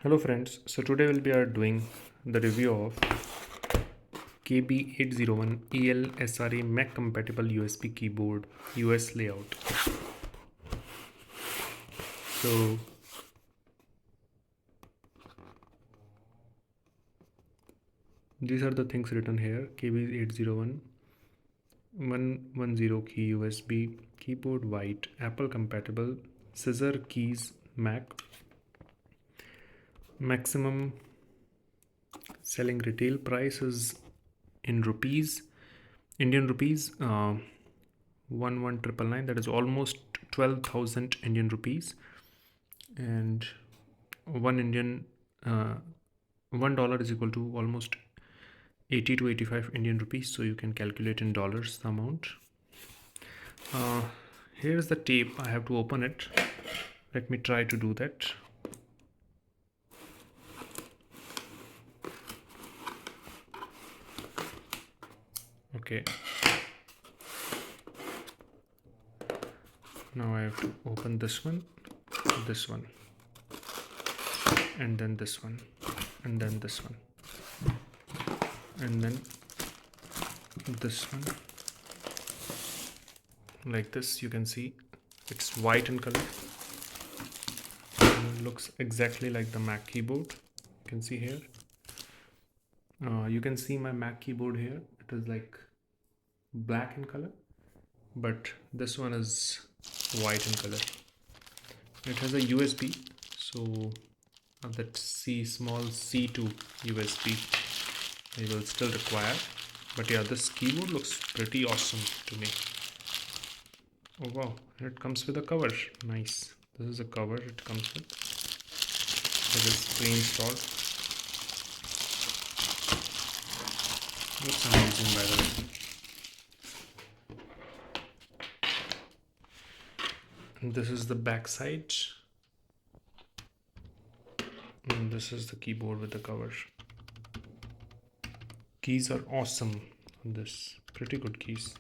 Hello friends, so today we are doing the review of KB801 elsra Mac compatible USB keyboard US layout. So these are the things written here: KB801 110 key USB keyboard, white, Apple compatible, scissor keys, Mac, maximum selling retail price is in rupees, Indian rupees, 11999, that is almost 12,000 Indian rupees, and one Indian $1 is equal to almost 80 to 85 Indian rupees, so you can calculate in dollars the amount. Here's the tape. I have to open it. Let me try to do that. Okay, now I have to open this one, and then this one, and then this one, and then this one. Like this, you can see it's white in color and looks exactly like the Mac keyboard. You can see here. You can see my Mac keyboard here. It is like black in color, but this one is white in color. It has a USB, so that small C2 USB I will still require. But yeah, this keyboard looks pretty awesome to me. Oh wow, it comes with a cover. Nice. This is a cover it comes with. It is pre-installed. Looks amazing, by the way. And this is the back side. And this is the keyboard with the cover. Keys are awesome on this. Pretty good keys.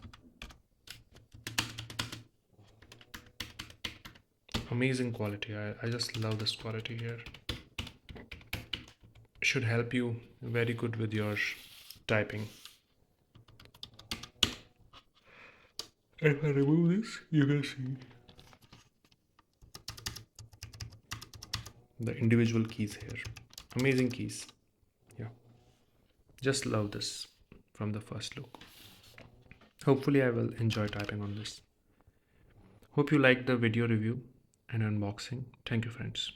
Amazing quality. I just love this quality here. Should help you very good with your typing. If I remove this, you can see the individual keys here. Amazing keys. Yeah, just love this from the first look. Hopefully I will enjoy typing on this. Hope you liked the video review and unboxing. Thank you friends.